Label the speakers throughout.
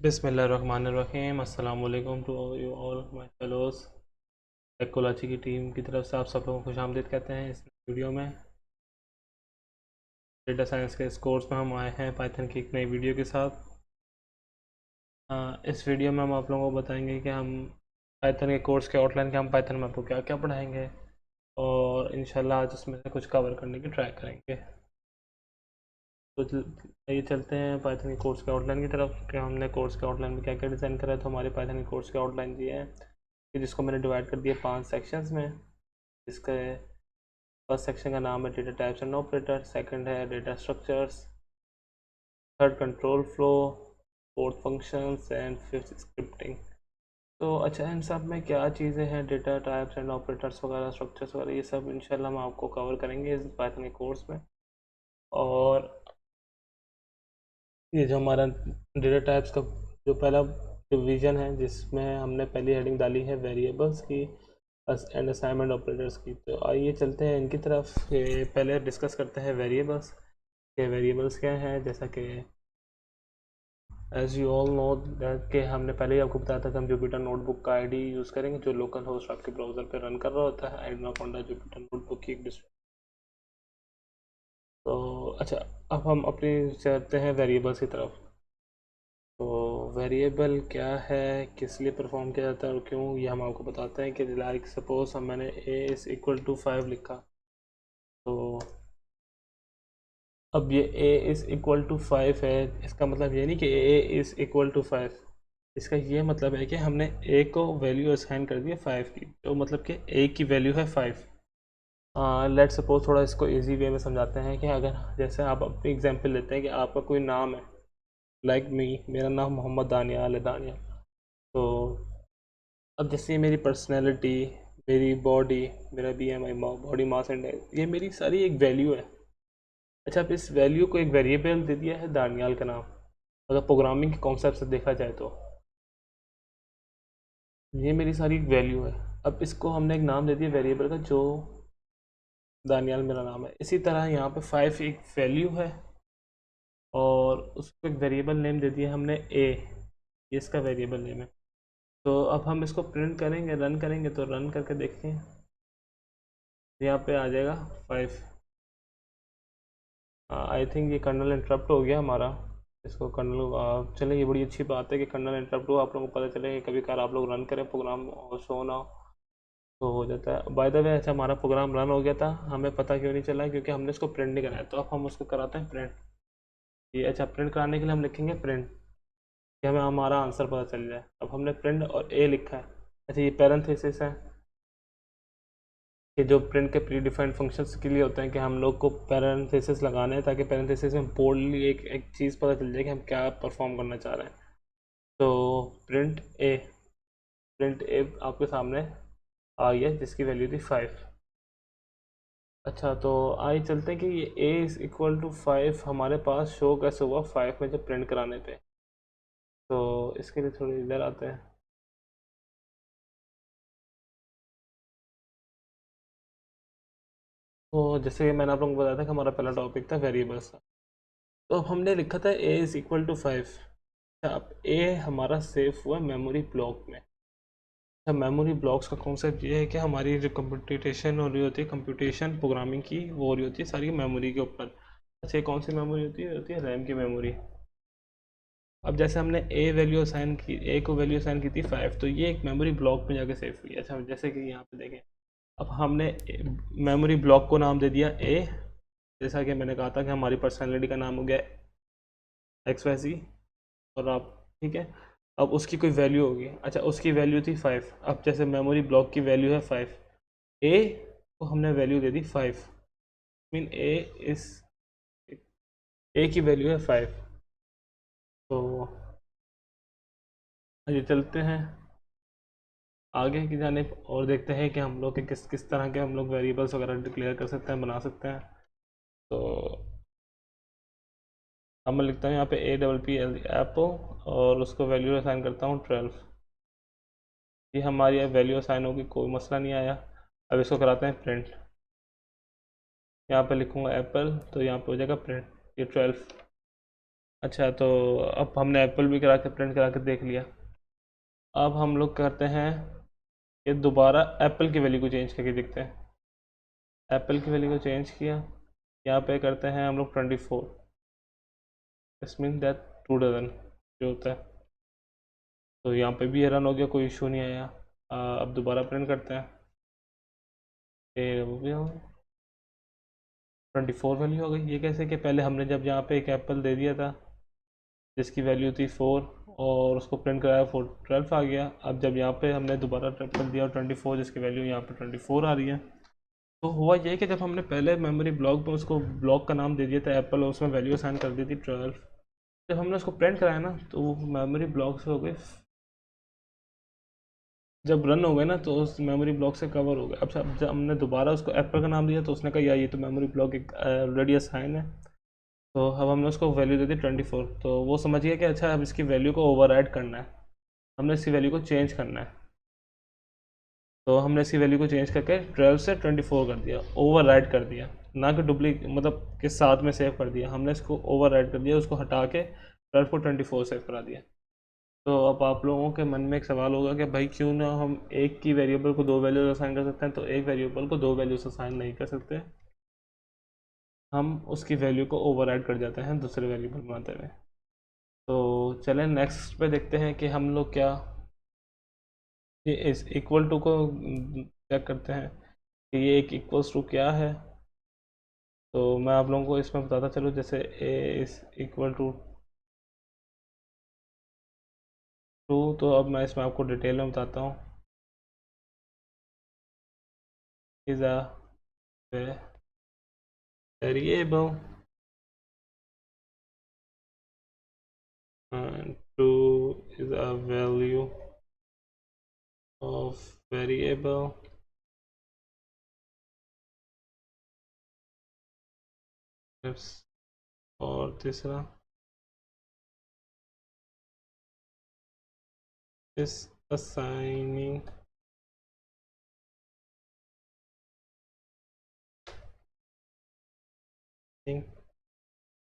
Speaker 1: बिस्मिल्लाहिर्रहमानिर्रहीम। अस्सलाम वालेकुम to you all my fellows. Technology की टीम की तरफ से आप सब लोगों को खुशामदीद कहते हैं। इस वीडियो में डेटा साइंस के इस कोर्स में हम आए हैं पाइथन की एक नई वीडियो के साथ। इस वीडियो में हम आप लोगों को बताएंगे कि हम पाइथन के कोर्स के आउटलाइन के हम पाइथन में आपको क्या क्या पढ़ाएंगे और इंशाल्लाह आज उसमें से कुछ कवर करने की ट्राई करेंगे। तो ये चलते हैं पाइथन के कोर्स के आउटलाइन की तरफ कि हमने कोर्स के आउटलाइन में क्या क्या डिज़ाइन करा है। तो हमारे पाइथन के कोर्स के आउटलाइन दिए हैं कि जिसको मैंने डिवाइड कर दिया 5 सेक्शंस में। इसका फर्स्ट सेक्शन का नाम है data types and operator, second है data structures, third control flow, fourth functions and fifth scripting. तो अच्छा, इन सब में क्या चीज़ें हैं, डेटा टाइप्स एंड ऑपरेटर्स वगैरह, स्ट्रक्चर्स वगैरह, ये सब इंशाल्लाह हम आपको कवर करेंगे इस पाइथन के कोर्स में। और ये जो हमारा डेटा टाइप्स का जो पहला डिवीज़न है जिसमें हमने पहली हेडिंग डाली है वेरिएबल्स की एंड असाइनमेंट ऑपरेटर्स की। तो आइए चलते हैं इनकी तरफ। ये पहले डिस्कस करते हैं वेरिएबल्स के। वेरिएबल्स क्या हैं, जैसा कि as you all know that कि हमने पहले ही आपको बताया था कि हम जुपिटर नोटबुक का आईडी यूज़ करेंगे जो लोकल होस्ट आपके ब्राउज़र पे रन कर रहा होता है। एनाकोंडा जुपिटर नोटबुक की एक तो अच्छा, अब हम अपनी चलते हैं वेरिएबल्स की तरफ। तो वेरिएबल क्या है, किस लिए परफॉर्म किया जाता है और क्यों, ये हम आपको बताते हैं कि लाइक सपोज हम मैंने ए इज़ इक्वल टू 5 लिखा। तो अब ये ए इज़ इक्वल टू 5 है, इसका मतलब ये नहीं कि ए इज़ इक्वल टू 5। इसका ये मतलब है कि हमने ए को वैल्यू असाइन कर दी है 5 की। तो मतलब कि ए की वैल्यू है 5। लेट सपोज थोड़ा इसको इजी वे में समझाते हैं कि अगर जैसे आप अपनी एग्जांपल लेते हैं कि आपका कोई नाम है, लाइक मेरा नाम मोहम्मद दानियाल है, दानियाल। तो अब जैसे मेरी पर्सनैलिटी, मेरी बॉडी, मेरा BMI, बॉडी मास इंडेक्स, ये मेरी सारी एक वैल्यू है। अच्छा, अब इस वैल्यू को एक वेरिएबल दे दिया है दानियाल का नाम। अगर प्रोग्रामिंग के कॉन्सेप्ट से देखा जाए तो ये मेरी सारी एक वैल्यू है। अब इसको हमने एक नाम दे दिया वेरिएबल का जो दानियाल मेरा नाम है। इसी तरह यहाँ पे 5 एक वैल्यू है और उसको एक वेरिएबल नेम दे दिया हमने ए, ये इसका वेरिएबल नेम है। तो अब हम इसको प्रिंट करेंगे, रन करेंगे। तो रन करके देखते हैं, यहाँ पे आ जाएगा 5। आई थिंक ये कर्नल इंटरप्ट हो गया हमारा। इसको कर्नल चले, ये बड़ी अच्छी बात है कि कर्नल इंटरप्ट हो, आप लोगों को पता चले कि कभी कभार आप लोग रन करें प्रोग्राम और शो ना हो तो हो जाता है। बाय द वे, अच्छा हमारा प्रोग्राम रन हो गया था, हमें पता क्यों नहीं चला, क्योंकि हमने इसको प्रिंट नहीं कराया। तो अब हम उसको कराते हैं प्रिंट। ये अच्छा, प्रिंट कराने के लिए हम लिखेंगे प्रिंट कि हमें हमारा आंसर पता चल जाए। अब हमने प्रिंट और ए लिखा है। अच्छा, ये पैरेंथेसिस है कि जो प्रिंट के प्री डिफाइंड फंक्शंस के लिए होते हैं कि हम लोग को पैरेंथेसिस लगाना है ताकि पैरेंथेसिस में बोल्डली एक चीज़ पता चल जाए कि हम क्या परफॉर्म करना चाह रहे हैं। तो प्रिंट ए आपके सामने आ गया जिसकी वैल्यू थी 5। अच्छा, तो आइए चलते हैं कि ये ए इज़ इक्वल टू 5 हमारे पास शो कैसे हुआ 5 में जब प्रिंट कराने पे। तो इसके लिए थोड़ी इधर आते हैं। तो जैसे मैंने आप लोगों को बताया था कि हमारा पहला टॉपिक था वेरिएबल्स का। तो अब हमने लिखा था ए इज़ इक्वल टू 5। अब ए हमारा सेव हुआ मेमोरी ब्लॉक में। अच्छा, मेमोरी ब्लॉक्स का कॉन्सेप्ट ये है कि हमारी जो कंप्यूटेशन हो रही होती है, कंप्यूटेशन प्रोग्रामिंग की, वो हो रही होती है सारी मेमोरी के ऊपर। अच्छा, ये कौन सी मेमोरी होती है रैम की मेमोरी। अब जैसे हमने ए को वैल्यू असाइन की थी 5, तो ये एक मेमोरी ब्लॉक में जाके सेव हुई। अच्छा, जैसे कि यहाँ पे देखें, अब हमने मेमोरी ब्लॉक को नाम दे दिया ए। जैसा कि मैंने कहा था कि हमारी पर्सनैलिटी का नाम हो गया XYZ। और आप ठीक है, अब उसकी कोई वैल्यू होगी। अच्छा, उसकी वैल्यू थी 5। अब जैसे मेमोरी ब्लॉक की वैल्यू है 5, ए को हमने वैल्यू दे दी 5, मीन इस ए की वैल्यू है 5। तो आइए चलते हैं आगे की जानिब और देखते हैं कि हम लोग के किस किस तरह के हम लोग वेरिएबल्स वगैरह डिक्लेयर कर सकते हैं, बना सकते हैं। तो अब मैं लिखता हूँ यहाँ पे APPL एप्पल और उसको वैल्यू असाइन करता हूँ 12। ये हमारी वैल्यू असाइन होगी, कोई मसला नहीं आया। अब इसको कराते हैं प्रिंट। यहाँ पे लिखूँगा एप्पल, तो यहाँ पे हो जाएगा प्रिंट ये 12। अच्छा, तो अब हमने एप्पल भी करा के प्रिंट करा के देख लिया। अब हम लोग करते हैं कि दोबारा एप्पल की वैल्यू को चेंज करके देखते हैं। एप्पल की वैल्यू को चेंज किया, यहाँ पे करते हैं हम लोग 24। इस मीन दैट 2 डजन जो होता है। तो यहाँ पे भी रन हो गया, कोई इशू नहीं आया। अब दोबारा प्रिंट करते हैं, फिर वो भी हो 24 वैल्यू हो गई। ये कैसे कि पहले हमने जब यहाँ पे एक एप्पल दे दिया था जिसकी वैल्यू थी 4 और उसको प्रिंट कराया 12 आ गया। अब जब यहाँ पे हमने दोबारा एप्पल दिया और 24 जिसकी वैल्यू यहाँ पे 24 आ रही है। तो हुआ ये कि जब हमने पहले मेमोरी ब्लॉक में उसको ब्लॉक का नाम दे दिया था एप्पल और उसमें वैल्यू असाइन कर दी थी 12, जब हमने उसको प्रिंट कराया ना तो वो मेमोरी ब्लॉक से हो गए, जब रन हो गए ना तो उस मेमोरी ब्लॉक से कवर हो गए। अब जब हमने दोबारा उसको एप्पल का नाम दिया तो उसने कहा यार ये तो मेमोरी ब्लॉक एक ऑलरेडी असाइन है। तो अब हमने उसको वैल्यू दे दी 24। तो वो समझ गया कि अच्छा अब इसकी वैल्यू को ओवर करना है, हमने इसकी वैल्यू को चेंज करना है। तो हमने इसकी वैल्यू को चेंज करके 12 से 24 कर दिया, ओवर कर दिया। ना कि डुप्लीकेट मतलब के साथ में सेव कर दिया, हमने इसको ओवर कर दिया, उसको हटा के 12 को 24 सेव करा दिया। तो अब आप लोगों के मन में एक सवाल होगा कि भाई क्यों ना हम एक की वेरिएबल को दो वैल्यूज असाइन कर सकते हैं, तो एक वेरिएबल को दो वैल्यूज असाइन नहीं कर सकते, हम उसकी वैल्यू को ओवरराइड कर जाते हैं दूसरे वेरिएबल बनाते हुए। तो चलें नेक्स्ट पे देखते हैं कि हम लोग क्या ये इस इक्वल टू को चेक करते हैं कि ये एक इक्वल्स टू क्या है। तो मैं आप लोगों को इसमें बताता चलूँ, जैसे ए इज इक्वल टू 2। तो अब मैं इसमें आपको डिटेल में बताता हूँ। Is a variable and 2 is a value of variable और तीसरा is assigning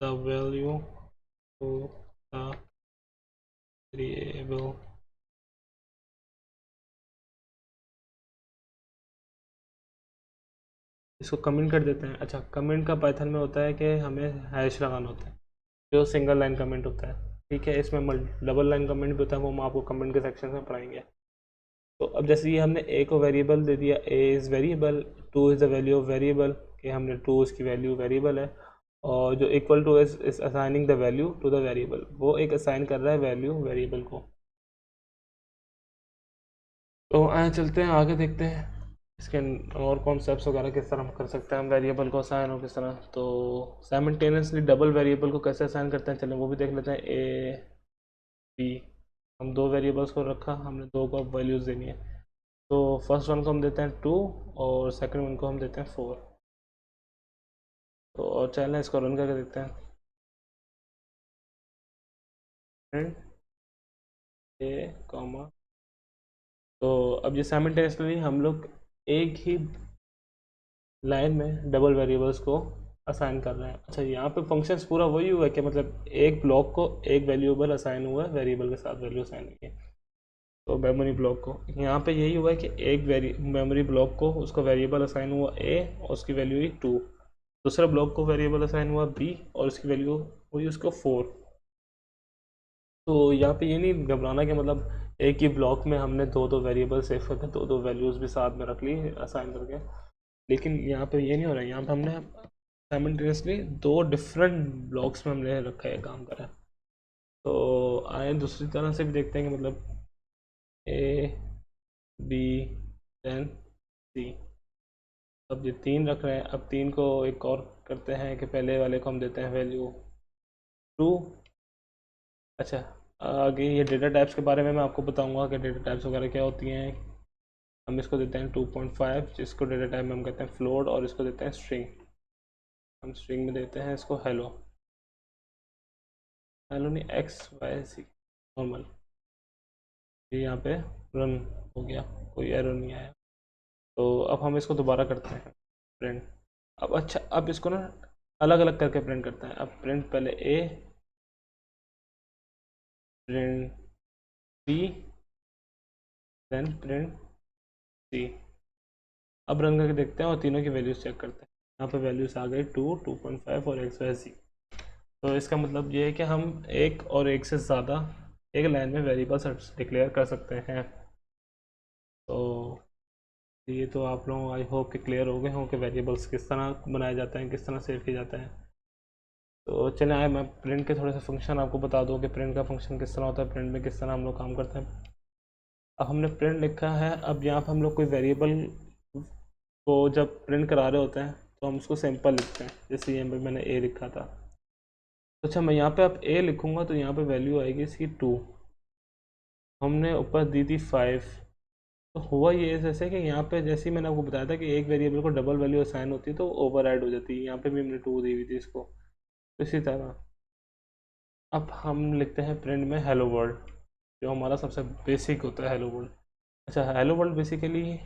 Speaker 1: the value to the variable। इसको कमेंट कर देते हैं। अच्छा, कमेंट का पाइथन में होता है कि हमें हैश लगाना होता है, जो सिंगल लाइन कमेंट होता है। ठीक है, इसमें डबल लाइन कमेंट भी होता है, वो हम आपको कमेंट के सेक्शन में पढ़ाएंगे। तो अब जैसे ये हमने ए को वेरिएबल दे दिया, A is variable, 2 is the value of variable, कि हमने 2 इसकी वैल्यू वेरिएबल है। और जो equal to is assigning the value to the variable, वो एक असाइन कर रहा है वैल्यू वेरिएबल को। तो आए चलते हैं आगे, देखते हैं इसके और कॉन्सेप्ट्स वगैरह किस तरह हम कर सकते हैं, हम वेरिएबल को असाइन हो किस तरह। तो साइमल्टेनियसली डबल वेरिएबल को कैसे असाइन करते हैं, चलें वो भी देख लेते हैं। ए बी, हम दो वेरिएबल्स को रखा, हमने दो को अब वैल्यूज़ देनी है। तो फर्स्ट वन को हम देते हैं 2 और सेकंड वन को हम देते हैं 4। तो और चलें इसको रन करके देखते हैं। ए कॉमा, तो अब ये साइमल्टेनियसली हम लोग एक ही लाइन में डबल वेरिएबल्स को असाइन कर रहे हैं। अच्छा, यहाँ पे फंक्शंस पूरा वही हुआ है कि मतलब एक ब्लॉक को एक वेरिएबल असाइन हुआ है, वेरिएबल के साथ वैल्यू असाइन हुई है। तो मेमोरी ब्लॉक को यहाँ पे यही हुआ है कि एक मेमोरी ब्लॉक को उसको वेरिएबल असाइन हुआ ए और उसकी वैल्यू हुई 2, दूसरे ब्लॉक को वेरिएबल असाइन हुआ बी और उसकी वैल्यू हुई उसको 4। तो यहाँ पे ये नहीं घबराना कि मतलब एक ही ब्लॉक में हमने दो दो वेरिएबल सेव करके दो दो वैल्यूज़ भी साथ में रख ली असाइन करके। लेकिन यहाँ पे ये नहीं हो रहा है, यहाँ पे हमने साइमल्टेनियसली दो डिफरेंट ब्लॉक्स में हमने रखा है, काम करा है। तो आए दूसरी तरह से भी देखते हैं कि मतलब ए बी देन सी। अब ये तीन रख रहे हैं, अब तीन को एक और करते हैं कि पहले वाले को हम देते हैं वैल्यू 2। अच्छा, आगे ये डेटा टाइप्स के बारे में मैं आपको बताऊंगा कि डेटा टाइप्स वगैरह क्या होती हैं। हम इसको देते हैं 2.5, जिसको डेटा टाइप में हम कहते हैं फ्लोट, और इसको देते हैं स्ट्रिंग। हम स्ट्रिंग में देते हैं इसको हेलो, हेलो नहीं एक्स वाई सी नॉर्मल। ये यहाँ पे रन हो गया, कोई एरर नहीं आया। तो अब हम इसको दोबारा करते हैं प्रिंट। अब अच्छा, अब इसको ना अलग अलग करके प्रिंट करते हैं। अब प्रिंट पहले ए प्रिंट सी देन प्रिंट सी। अब रन करके देखते हैं और तीनों की वैल्यूज चेक करते हैं। यहाँ पे वैल्यूज आ गई 2, 2.5 और एक्स वाई जी। तो इसका मतलब ये है कि हम एक और एक से ज़्यादा एक लाइन में वेरिएबल्स डिक्लेयर कर सकते हैं। तो ये तो आप लोग आई होप कि क्लियर हो गए हों कि वेरिएबल्स किस तरह बनाए जाते हैं, किस तरह सेव किए जाते हैं। तो चलिए आए मैं प्रिंट के थोड़े से फंक्शन आपको बता दूं कि प्रिंट का फंक्शन किस तरह होता है, प्रिंट में किस तरह हम लोग काम करते हैं। अब हमने प्रिंट लिखा है, अब यहाँ पर हम लोग कोई वेरिएबल को जब प्रिंट करा रहे होते हैं तो हम उसको सिंपल लिखते हैं, जैसे यहाँ पे मैंने ए लिखा था। तो अच्छा मैं यहाँ पे अब ए लिखूँगा तो यहाँ पे वैल्यू आएगी इसकी 2, हमने ऊपर दी थी 5। तो हुआ ये जैसे कि यहाँ पे जैसे ही मैंने आपको बताया था कि एक वेरिएबल को डबल वैल्यू असाइन होती है तो ओवर ऐड हो जाती है, यहाँ पे भी हमने 2 दी हुई थी इसको। तो इसी तरह अब हम लिखते हैं प्रिंट में हेलो वर्ल्ड, जो हमारा सबसे बेसिक होता है हेलो वर्ल्ड। अच्छा hello world basically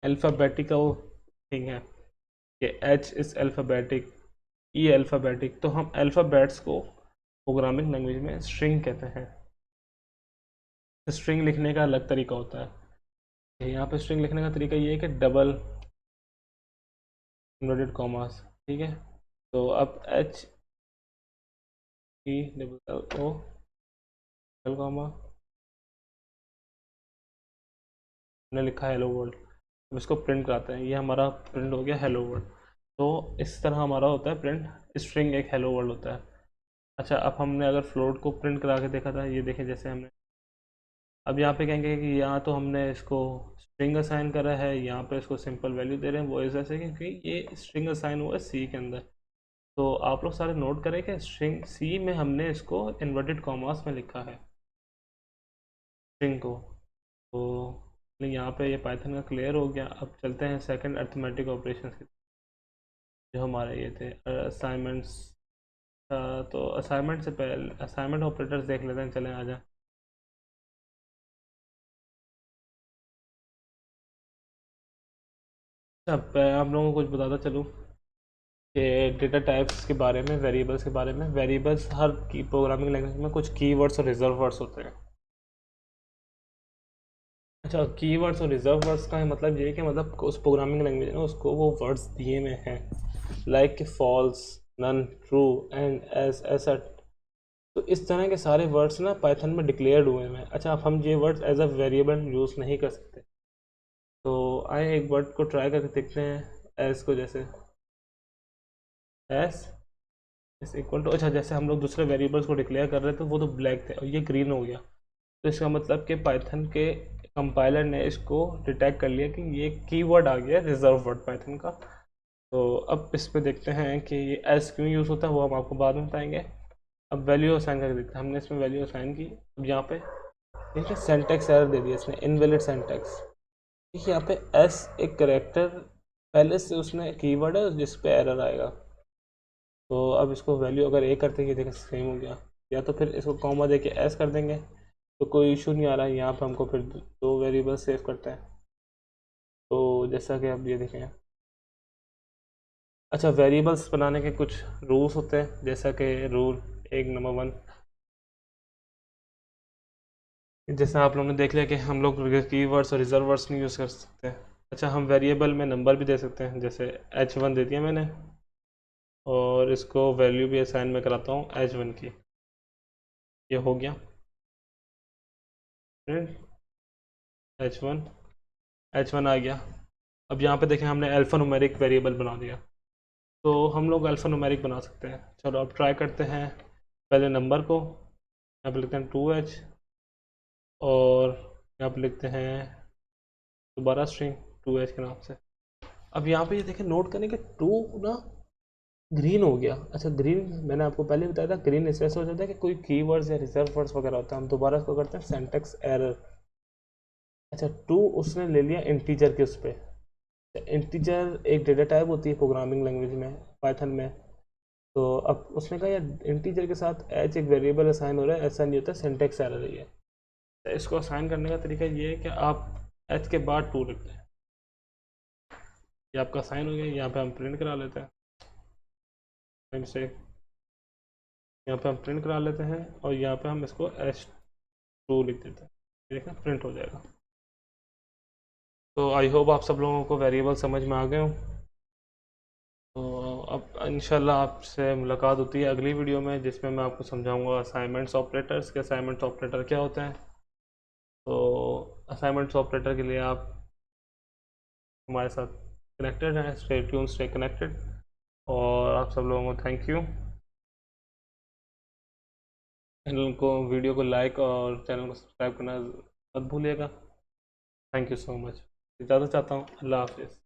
Speaker 1: alphabetical thing है कि H is alphabetic, E alphabetic. तो हम अल्फ़ाबेट्स को प्रोग्रामिंग लैंग्वेज में स्ट्रिंग कहते हैं। स्ट्रिंग लिखने का अलग तरीका होता है। यहाँ पे स्ट्रिंग लिखने का तरीका ये है कि डबल इन्वर्टेड कॉमास, ठीक है। तो अब H E double L O double comma हमने लिखा हेलो वर्ल्ड। अब इसको प्रिंट कराते हैं, ये हमारा प्रिंट हो गया हेलो वर्ल्ड। तो इस तरह हमारा होता है प्रिंट, स्ट्रिंग एक हेलो वर्ल्ड होता है। अच्छा अब हमने अगर फ्लोट को प्रिंट करा के देखा था, ये देखें जैसे हमने अब यहाँ पे कहेंगे कि यहाँ तो हमने इसको स्ट्रिंग असाइन करा है, यहाँ पे इसको सिंपल वैल्यू दे रहे हैं। वो इस वजह से क्योंकि ये स्ट्रिंग असाइन हुआ है सी के अंदर। तो आप लोग सारे नोट करें कि स्ट्रिंग सी में हमने इसको इन्वर्टेड कॉमास में लिखा है स्ट्रिंग को। तो यहाँ पे ये पाइथन का क्लियर हो गया। अब चलते हैं सेकंड अर्थमेटिक ऑपरेशंस की, जो हमारे ये थे असाइनमेंट्स। तो असाइनमेंट से पहले असाइनमेंट ऑपरेटर्स देख लेते हैं, चलें आ जाए। अब मैं आप लोगों को कुछ बताता चलूँ कि डेटा टाइप्स के बारे में, वेरिएबल्स के बारे में। वेरिएबल्स हर की प्रोग्रामिंग लैंग्वेज में कुछ कीवर्ड्स और रिजर्व वर्ड्स होते हैं। अच्छा कीवर्ड्स और रिजर्व वर्ड्स का मतलब ये है कि मतलब उस प्रोग्रामिंग लैंग्वेज ने उसको वो वर्ड्स दिए हुए हैं, like false, none, true and S ऐसा। तो इस तरह के सारे वर्ड्स ना पाइथन में डिक्लेयर्ड हुए हैं। अच्छा अब हम ये words as a variable use नहीं कर सकते। तो आए एक वर्ड को ट्राई करके देखते हैं, एस को, जैसे एस इस इक्वल टू, अच्छा जैसे हम लोग दूसरे वेरिएबल्स को डिक्लेयर कर रहे थे वो तो ब्लैक थे और ये ग्रीन हो गया। तो इसका मतलब कि पाइथन के कंपाइलर ने इसको डिटेक्ट कर लिया कि ये कीवर्ड आ गया रिजर्व वर्ड पाइथन का। तो अब इस पे देखते हैं कि ये एस क्यों यूज़ होता है, वो हम आपको बाद में बताएंगे। अब वैल्यू असाइन करके देखते हैं, हमने इसमें वैल्यू असाइन की। अब यहाँ पे देखिए सेंटेक्स एरर दे दिया इसने, इनवैलिड सेंटेक्स। देखिए यहाँ पे एस एक करेक्टर पहले से उसने कीवर्ड है जिस पे एरर आएगा। तो अब इसको वैल्यू अगर ए करते हैं, देखिए सेम हो गया। या तो फिर इसको कॉमा दे के एस कर देंगे तो कोई इशू नहीं आ रहा है। यहाँ पे हमको फिर दो वेरिएबल सेव करते हैं। तो जैसा कि आप ये देखें, अच्छा वेरिएबल्स बनाने के कुछ रूल्स होते हैं, जैसा कि रूल एक नंबर 1, जैसे आप लोगों ने देख लिया कि हम लोग कीवर्ड्स और रिजर्व वर्ड्स नहीं यूज़ कर सकते। अच्छा हम वेरिएबल में नंबर भी दे सकते हैं, जैसे h1 दे दिया मैंने और इसको वैल्यू भी असाइन में कराता हूँ h1 की। ये हो गया h1, h1 आ गया। अब यहाँ पे देखें हमने अल्फ़ा न्यूमेरिक वेरिएबल बना दिया। तो हम लोग अल्फ़ा न्यूमेरिक बना सकते हैं। चलो अब ट्राई करते हैं। पहले नंबर को यहाँ पे लिखते हैं 2h और यहाँ पे लिखते हैं दोबारा स्ट्रिंग 2h के नाम से। अब यहाँ पे ये देखें नोट करें कि 2 ना ग्रीन हो गया। अच्छा ग्रीन मैंने आपको पहले बताया था, ग्रीन इस वजह से हो जाता है कि कोई कीवर्ड्स या रिजर्व वर्ड्स वगैरह होता है। हम दोबारा इसको करते हैं सेंटेक्स एरर। अच्छा 2 उसने ले लिया इंटीजर के उस पर। इंटीजर एक डेटा टाइप होती है प्रोग्रामिंग लैंग्वेज में, पाइथन में। तो अब उसने कहा यार इंटीजर के साथ एच एक वेरिएबल असाइन हो रहा है, ऐसा नहीं होता, सिंटेक्स एरर है ये। तो इसको असाइन करने का तरीका ये है कि आप एच के बाद 2 लिखते हैं। ये आपका असाइन हो गया। यहाँ पे हम प्रिंट करा लेते हैं से, यहाँ पे हम प्रिंट करा लेते हैं और यहाँ पे हम इसको एच ट्रू लिख देते हैं, देखना प्रिंट हो जाएगा। तो आई होप आप सब लोगों को वेरिएबल समझ में आ गए हो। तो अब इंशाल्लाह आपसे मुलाकात होती है अगली वीडियो में, जिसमें मैं आपको समझाऊंगा असाइनमेंट्स ऑपरेटर्स के असाइनमेंट्स ऑपरेटर क्या होते हैं। तो असाइनमेंट्स ऑपरेटर के लिए आप हमारे साथ कनेक्टेड हैं, स्टे ट्यून, स्टे कनेक्टेड। और आप सब लोगों को थैंक यू। चैनल को, वीडियो को लाइक और चैनल को सब्सक्राइब करना मत भूलिएगा। Thank you so much. इजाज़त चाहता हूँ। अल्लाह हाफिज़।